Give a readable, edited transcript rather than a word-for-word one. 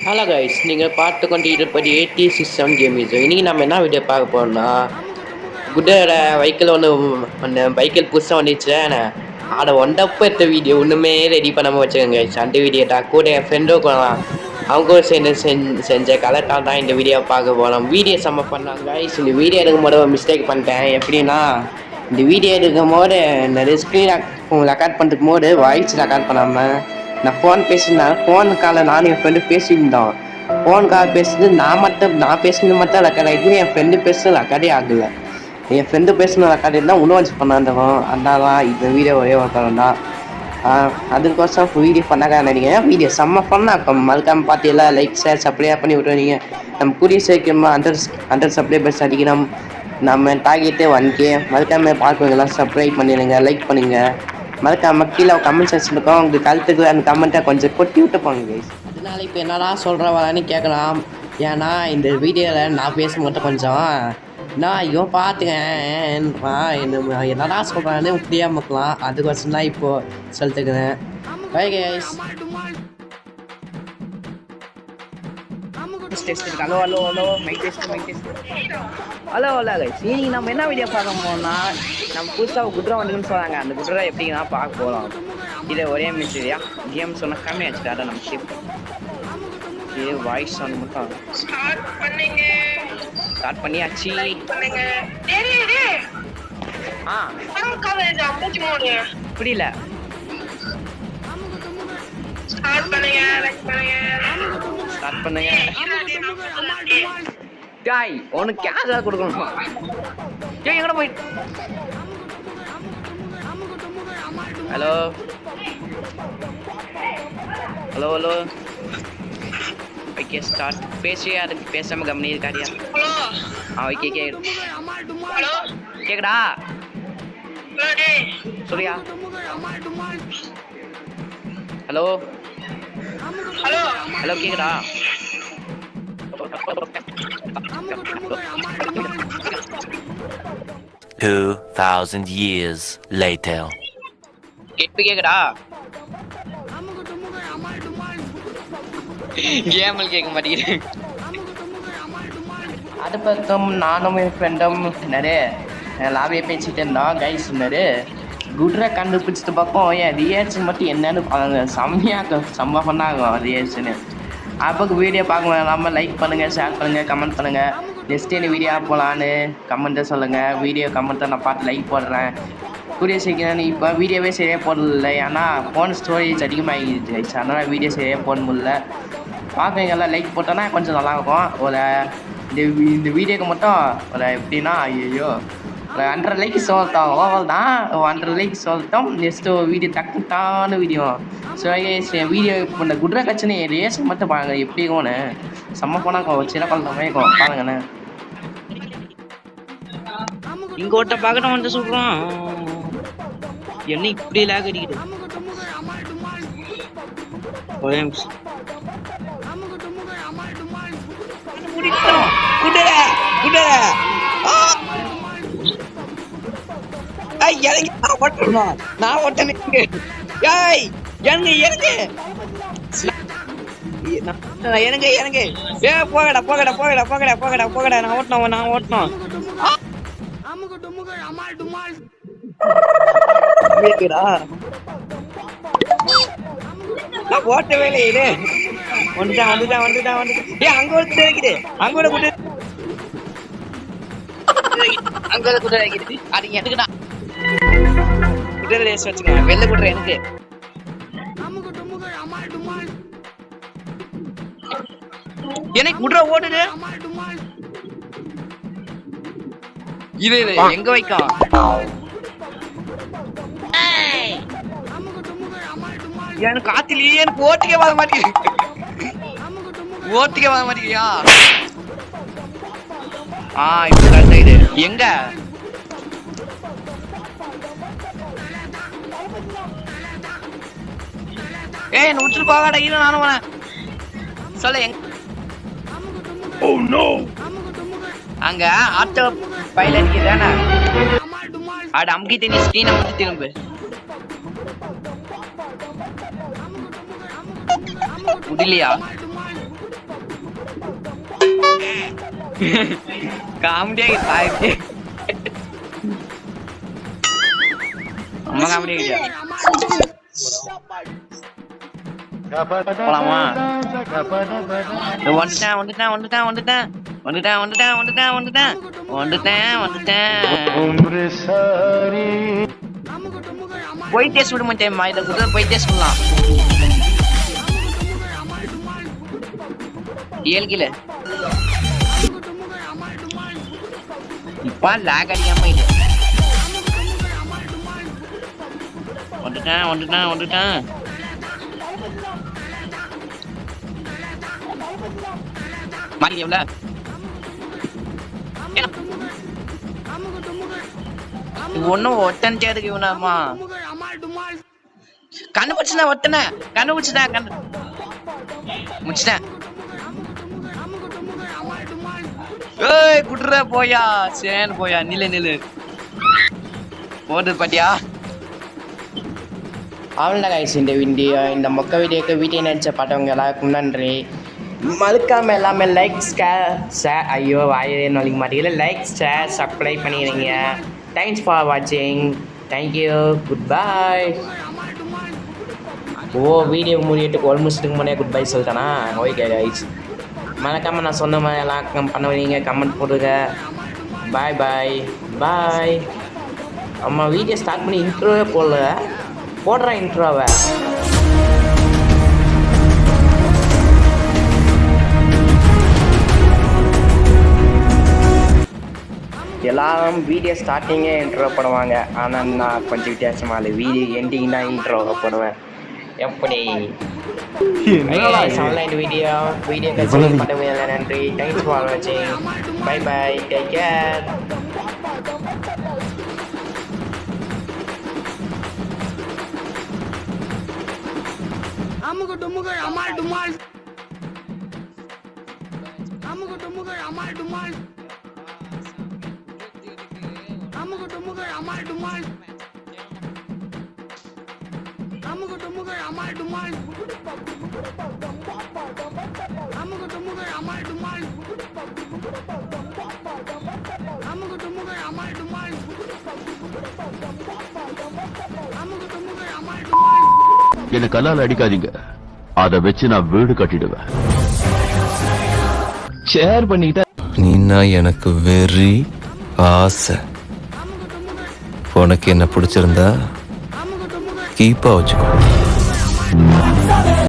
Hello guys, நீங்கள் பார்த்து கொண்டு இருப்பது AT67 கேமிஸ். இன்னைக்கு நம்ம என்ன வீடியோ பார்க்க போறோம்னா, குட்டோட வெஹிக்கிள் ஒன்று பைக்கில் புதுசாக வந்துச்சுல, அதை ஒன்றப்போ எடுத்த வீடியோ ஒன்றுமே ரெடி பண்ணாமல் வச்சுக்கோங்க கைஸ். அந்த வீடியோ தான் கூட என் ஃப்ரெண்டும் போகலாம், அவங்க சேர்ந்து செஞ்ச கலெக்டாக தான் இந்த வீடியோ பார்க்க போகலாம். வீடியோ செம்ம பண்ணாங்க கைஸ். இந்த வீடியோ எடுக்கும் போது ஒரு மிஸ்டேக் பண்ணிட்டேன். எப்படின்னா, இந்த வீடியோ எடுக்கும் போது நிறைய ஸ்க்ரீன் ரெக்கார்ட் பண்ணுறதுக்கு போது வாய்ஸ் ரெக்கார்ட் பண்ணாமல் நான் ஃபோன் பேசியிருந்தேன். ஃபோன் காலில் நானும் என் ஃப்ரெண்டு பேசியிருந்தோம். ஃபோன் கால் பேசுறது நான் பேசுனது மட்டும் ரெக்கார்ட் ஆகிடுது. என் ஃப்ரெண்டு பேசுறது ரெக்கார்டே ஆகலை. என் ஃப்ரெண்டு பேசுன ரெக்கார்டு தான் இன்னும் வச்சு பண்ணாந்தோம். அதனால இந்த வீடியோ ஒரே ஒரு காரணம் தான். அதுக்கோசம் வீடியோ பண்ணாக்க நினைக்கிறேன். வீடியோ செம்ம பண்ணால் இப்போ மறக்காமல் பார்த்தீங்களா, லைக் ஷேர் சப்ஸ்கிரைப் பண்ணி விட்டுருவீங்க. நம்ம கூடிய சீக்கிரமாக 100 சப்ஸ்கிரைபர்ஸ் அடிக்கணும். நம்ம டார்கெட்டே 1K. மறக்காமல் பார்க்குறவங்களாம் சப்ஸ்கிரைப் பண்ணிடுங்க, லைக் பண்ணுங்கள். மறக்காம கீழே கமெண்ட் செக்ஷன் இருக்கும். உங்களுக்கு கருத்துக்கு அந்த கமெண்ட்டை கொஞ்சம் கொட்டி விட்டு போங்க கைஸ். அதனால இப்போ என்னடா சொல்கிற வரான்னு கேட்கலாம். ஏன்னா இந்த வீடியோவில் நான் பேசும்போது கொஞ்சம் நான் ஐயோ பார்த்துக்கேன் என்னடா சொல்கிறான்னு புரியாமல் இருக்கலாம். அதுக்கோசம் தான் இப்போது சொல்லிட்டுக்கிறேன். Bye guys. Hello hello hello mic test hello hello guys. இன்னைக்கு நம்ம என்ன வீடியோ பார்க்க போனோம்னா, நம்ம புதுசாக குட்ரா வந்துக்குன்னு சொன்னாங்க. அந்த குட்ரா எப்படின்னா பார்க்க போகிறோம். இதை ஒரே மிஸ்டரியா கேம் சொன்னால் கம்மி ஆச்சு. அதை நம்ம ஷிப் இது வாய்ஸ் சவுண்ட் மட்டும் ஸ்டார்ட் பண்ணியாச்சு. புரியல. ஸ்டார்ட் பண்ணுங்க. டாய் உனக்கு கேஷா கொடுக்கணும். ஏய் எங்கட போய். Hello hello hello okay start. பேசியே அதுக்கு பேசாம கவனி இருக்காரியா? ஓகே கேக்குடா சொல்லியா? ஹலோ ஹலோ ஹலோ கேக்குதா? 2000 years later. கேக்குதா? கேமல் கேட்க மாட்டேங்குது. அது பக்கம் நானும் என் ஃப்ரெண்டும் நிறைய லாபியை பேசிட்டு இருந்தோம் கைஸ். நிறைய குட்ரா கண்டுபிடிச்சிட்டு பார்ப்போம். என் ரியாக்ஷன் மட்டும் என்னன்னு பாருங்க. செம்ம பண்ணாங்க ரியாக்ஷனு. அப்போக்கு வீடியோ பார்க்கணும். நம்ம லைக் பண்ணுங்கள், ஷேர் பண்ணுங்கள், கமெண்ட் பண்ணுங்கள். நெக்ஸ்ட் என்ன வீடியோ போகலான்னு கமெண்ட்டை சொல்லுங்கள். வீடியோ கமெண்ட்டை நான் பார்த்து லைக் போடுறேன். கூடிய சீக்கிரம் இப்போ வீடியோவே சரியாக போடல. ஏன்னா ஃபோன் ஸ்டோரேஜ் அதிகமாகிடுச்சு. அதனால் வீடியோ சரியாக போட முடியல. பார்க்குறீங்கெல்லாம் லைக் போட்டோன்னா கொஞ்சம் நல்லாயிருக்கும். ஒரு இந்த வீடியோக்கு மட்டும் ஒரு எப்படின்னா ஐயோ ஒரு 100 லைக் சொல்லிட்டோம். ஓவல் தான் 100 லைக் சொல்லிட்டோம். நெக்ஸ்ட்டு வீடியோ டக்குட்டான வீடியோ. ஸோ வீடியோ இப்போ இந்த குட்ரா கட்சின்னு ரேஸ் மட்டும் பாருங்கள் எப்படி இருக்கும்னு. செம்ம போனால் சின்ன குழந்தை இருக்கும் பாருங்கண்ணே. இங்க ஒருத்த பார்க்கணும் வந்து சொல்றான். என்ன இப்படி லாக் அடிக்குது? ஒரே நிமிஷம். நான் ஓட்டனே. போகடா. நான் ஓட்டணும். நான் ஓட்டவே இல்லை. வந்துட்டான். அங்க ஒரு குதிரை அங்க ஒரு குதிரை அது எனக்குடா. குதிரை ரேஸ் வச்சுக்கோங்க. வெள்ளை குதிரை எனக்கு. எனக்கு குதிரை ஓடுது. இது எங்க வைக்கும்? எனக்கு காத்திலேயே எனக்கு ஓட்டிக்க வர மாட்டேங்குது. இப்ப கரெக்டா இது எங்க? ஏய் நூற்று போகாட. இரு நானும் வரேன். சொல்ல எங்க? அங்க ஆட்டோ பைலட் தானே. அட அமுக்கி தண்ணி ஸ்கிரீனை வந்து திரும்ப. முடியலையா? காமெடியா ஆயிடுச்சு. ரொம்ப காமெடியா இல்லையா? போலாமா? வந்துட்டேன் வந்துட்டேன் வந்துட்டேன் வந்துட்டேன் வந்துட்டேன் வந்துட்டேன் வந்துட்டேன் வந்துட்டேன் வந்துட்டேன் வந்துட்டேன். போயிட்டே சுட மாட்டேன், இதை கூட போயிட்டே சொல்லலாம். 7 கிலோ இப்ப லாக் அடிக்காம இது. வந்துட்டேன் வந்துட்டேன் வந்துட்டேன். மாறி எவ்வளோ ஒன்னும் ஒட்டன்ட்டேருக்கு இவனாமா. கண்டுபிடிச்சுனா ஒட்டன கண்டுபிடிச்சுட்டேன் முடிச்சிட்டேன். ஏய் குடுற போயா சேன் போயா நில்லு போடு பாட்டியா. அவ்வளோதான் கைஸ் இந்த வீடியோ. இந்த மொக்க வீடியோக்கு வீட்டை நினச்ச பாட்டவங்க எல்லாருக்கும் நன்றி. மறக்காம எல்லாமே லைக் ஷேர் ஐயோ வாயே நொழிக்க மாட்டேங்கல. லைக் ஷேர் சப்ஸ்கிரைப் பண்ணிடுங்க. தேங்க்ஸ் ஃபார் வாட்சிங். தேங்க்யூ குட் பாய். வீடியோ முடியட்டுக்கு ஆல்மோஸ்ட்டுக்கு முன்னாடியே குட் பை சொல்லிட்டேனா? ஓகே கைஸ், மறக்காமல் நான் சொன்ன மாதிரி எல்லாம் பண்ணுவீங்க, கமெண்ட் போடுங்க. பாய் பாய் பாய். அம்மா வீடியோ ஸ்டார்ட் பண்ணி இன்ட்ரோவே போடுறேன் இன்ட்ரோவை. எல்லாரும் வீடியோ ஸ்டார்டிங்கே இன்ட்ரோ பண்ணுவாங்க, ஆனால் நான் கொஞ்சம் வித்தியாசமாக இல்லை, வீடியோ எண்டிங் தான் இன்ட்ரோ பண்ணுவேன். எப்படி வீடியோ பண்ணுவேன். நன்றி. தேங்க்ஸ் ஃபார் வாட்சிங். Bye bye. Take care. அமுக டுமுக அமால் டுமால். அமுக டுமுக அமால் டுமால். அமுக டுமுக அமால் டுமால். அமுக டுமுக அமால் டுமால். அமுக டுமுக அமால் டுமால். அமுக டுமுக அமால் டுமால். அமுக டுமுக அமால் டுமால். என்ன கல்லால் அடிக்காதீங்க, அதை வச்சு நான் வீடு கட்டிடுவேன். ஷேர் பண்ணிக்கிட்ட நீனா எனக்கு வெறி ஆசை. உனக்கு என்ன பிடிச்சிருந்தா கீப்பா வச்சுக்கோ.